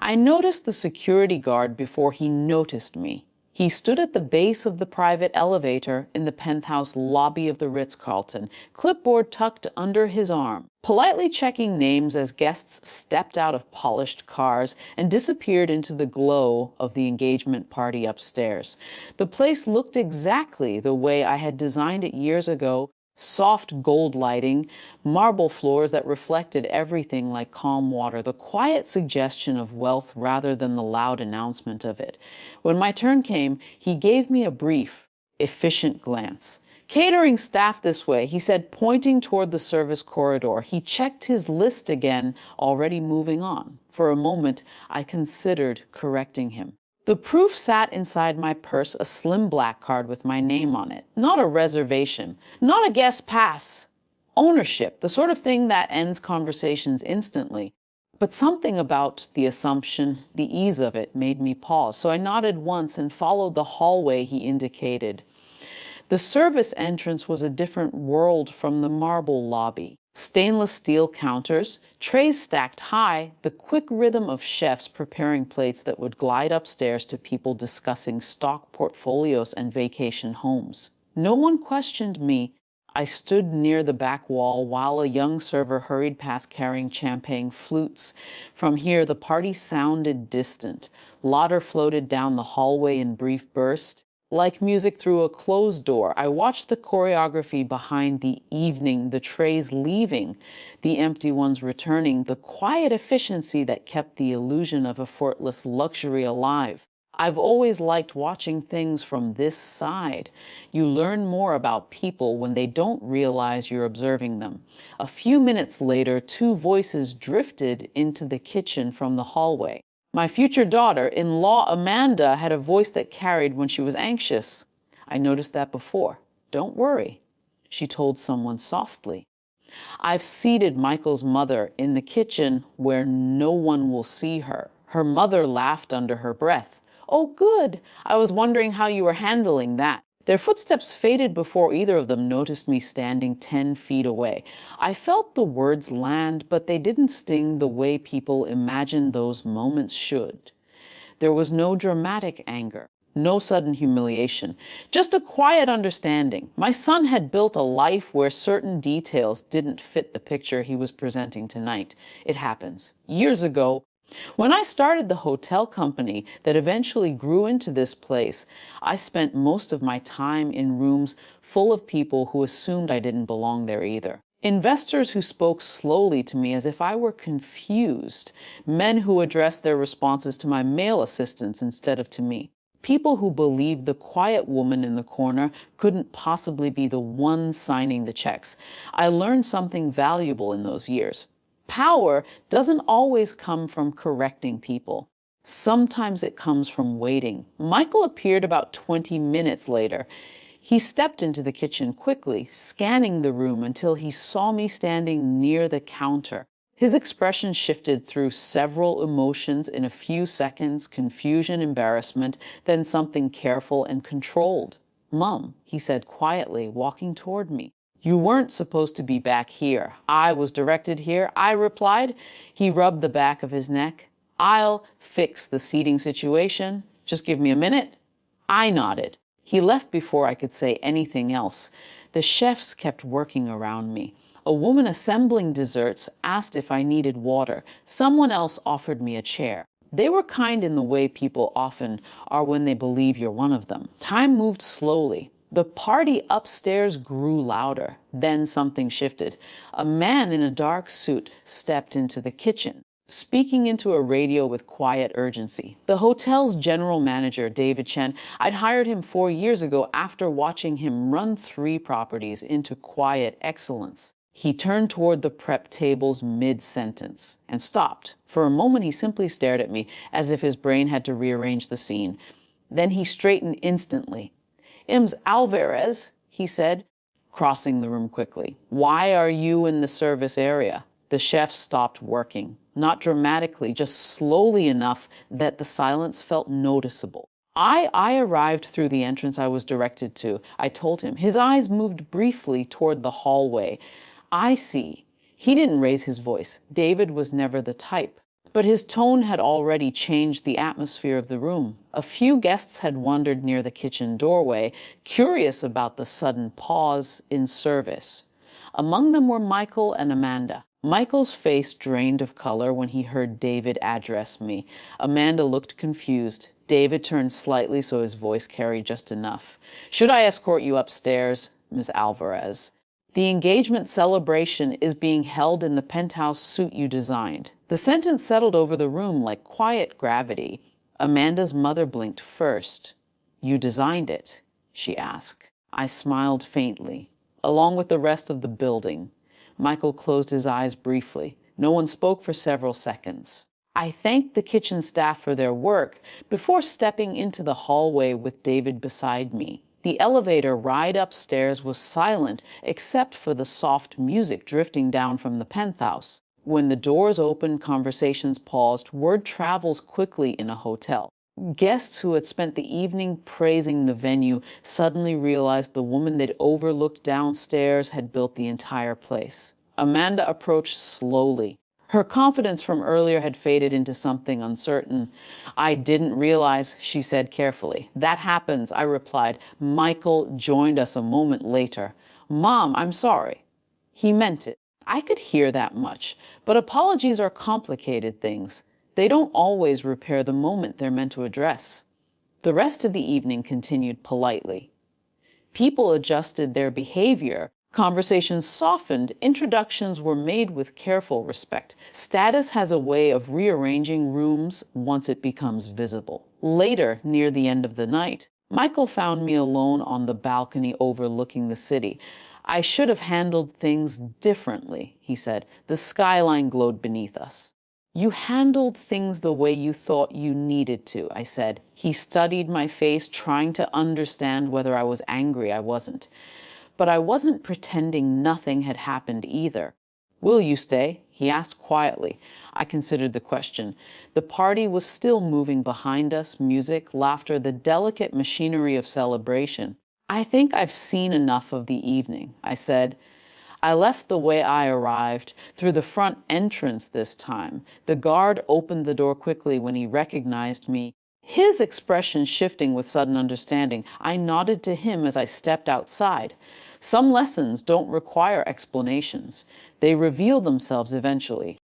I noticed the security guard before he noticed me. He stood at the base of the private elevator in the penthouse lobby of the Ritz-Carlton, clipboard tucked under his arm, politely checking names as guests stepped out of polished cars and disappeared into the glow of the engagement party upstairs. The place looked exactly the way I had designed it years ago. Soft gold lighting, marble floors that reflected everything like calm water, the quiet suggestion of wealth rather than the loud announcement of it. When my turn came, he gave me a brief, efficient glance. "Catering staff this way," he said, pointing toward the service corridor. He checked his list again, already moving on. For a moment, I considered correcting him. The proof sat inside my purse, a slim black card with my name on it. Not a reservation, not a guest pass. Ownership, the sort of thing that ends conversations instantly. But something about the assumption, the ease of it, made me pause, so I nodded once and followed the hallway he indicated. The service entrance was a different world from the marble lobby. Stainless steel counters, trays stacked high, the quick rhythm of chefs preparing plates that would glide upstairs to people discussing stock portfolios and vacation homes. No one questioned me. I stood near the back wall while a young server hurried past carrying champagne flutes. From here, the party sounded distant. Lauder floated down the hallway in brief bursts. Like music through a closed door, I watched the choreography behind the evening, the trays leaving, the empty ones returning, the quiet efficiency that kept the illusion of effortless luxury alive. I've always liked watching things from this side. You learn more about people when they don't realize you're observing them. A few minutes later, two voices drifted into the kitchen from the hallway. My future daughter-in-law Amanda had a voice that carried when she was anxious. I noticed that before. "Don't worry," she told someone softly. I've seated Michael's mother in the kitchen where no one will see her. Her mother laughed under her breath. "Oh, good. I was wondering how you were handling that." Their footsteps faded before either of them noticed me standing 10 feet away. I felt the words land, but they didn't sting the way people imagine those moments should. There was no dramatic anger, no sudden humiliation, just a quiet understanding. My son had built a life where certain details didn't fit the picture he was presenting tonight. It happens. Years ago, when I started the hotel company that eventually grew into this place, I spent most of my time in rooms full of people who assumed I didn't belong there either. Investors who spoke slowly to me as if I were confused. Men who addressed their responses to my male assistants instead of to me. People who believed the quiet woman in the corner couldn't possibly be the one signing the checks. I learned something valuable in those years. Power doesn't always come from correcting people. Sometimes it comes from waiting. Michael appeared about 20 minutes later. He stepped into the kitchen quickly, scanning the room until he saw me standing near the counter. His expression shifted through several emotions in a few seconds: confusion, embarrassment, then something careful and controlled. "Mum," he said quietly, walking toward me. "You weren't supposed to be back here. I was directed here," I replied. He rubbed the back of his neck. "I'll fix the seating situation. Just give me a minute." I nodded. He left before I could say anything else. The chefs kept working around me. A woman assembling desserts asked if I needed water. Someone else offered me a chair. They were kind in the way people often are when they believe you're one of them. Time moved slowly. The party upstairs grew louder. Then something shifted. A man in a dark suit stepped into the kitchen, speaking into a radio with quiet urgency. The hotel's general manager, David Chen. I'd hired him 4 years ago after watching him run 3 properties into quiet excellence. He turned toward the prep tables mid-sentence and stopped. For a moment, he simply stared at me, as if his brain had to rearrange the scene. Then he straightened instantly. "Ms. Alvarez," he said, crossing the room quickly. "Why are you in the service area?" The chef stopped working, not dramatically, just slowly enough that the silence felt noticeable. I arrived through the entrance I was directed to, I told him. His eyes moved briefly toward the hallway. "I see." He didn't raise his voice. David was never the type. but his tone had already changed the atmosphere of the room. A few guests had wandered near the kitchen doorway, curious about the sudden pause in service. Among them were Michael and Amanda. Michael's face drained of color when he heard David address me. Amanda looked confused. David turned slightly so his voice carried just enough. "Should I escort you upstairs, Miss Alvarez? The engagement celebration is being held in the penthouse suite you designed." The sentence settled over the room like quiet gravity. Amanda's mother blinked first. "You designed it?" she asked. I smiled faintly. "Along with the rest of the building." Michael closed his eyes briefly. No one spoke for several seconds. I thanked the kitchen staff for their work before stepping into the hallway with David beside me. The elevator ride upstairs was silent except for the soft music drifting down from the penthouse. When the doors opened, conversations paused. Word travels quickly in a hotel. Guests who had spent the evening praising the venue suddenly realized the woman they'd overlooked downstairs had built the entire place. Amanda approached slowly. Her confidence from earlier had faded into something uncertain. "I didn't realize," she said carefully. "That happens," I replied. Michael joined us a moment later. "Mom, I'm sorry." He meant it. I could hear that much. But apologies are complicated things. They don't always repair the moment they're meant to address. The rest of the evening continued politely. People adjusted their behavior. Conversations softened, introductions were made with careful respect. Status has a way of rearranging rooms once it becomes visible. Later, near the end of the night, Michael found me alone on the balcony overlooking the city. "I should have handled things differently," he said. The skyline glowed beneath us. "You handled things the way you thought you needed to," I said. He studied my face, trying to understand whether I was angry. I wasn't. But I wasn't pretending nothing had happened either. "Will you stay?" he asked quietly. I considered the question. The party was still moving behind us, music, laughter, the delicate machinery of celebration. "I think I've seen enough of the evening," I said. I left the way I arrived, through the front entrance this time. The guard opened the door quickly when he recognized me, his expression shifting with sudden understanding. I nodded to him as I stepped outside. Some lessons don't require explanations. They reveal themselves eventually.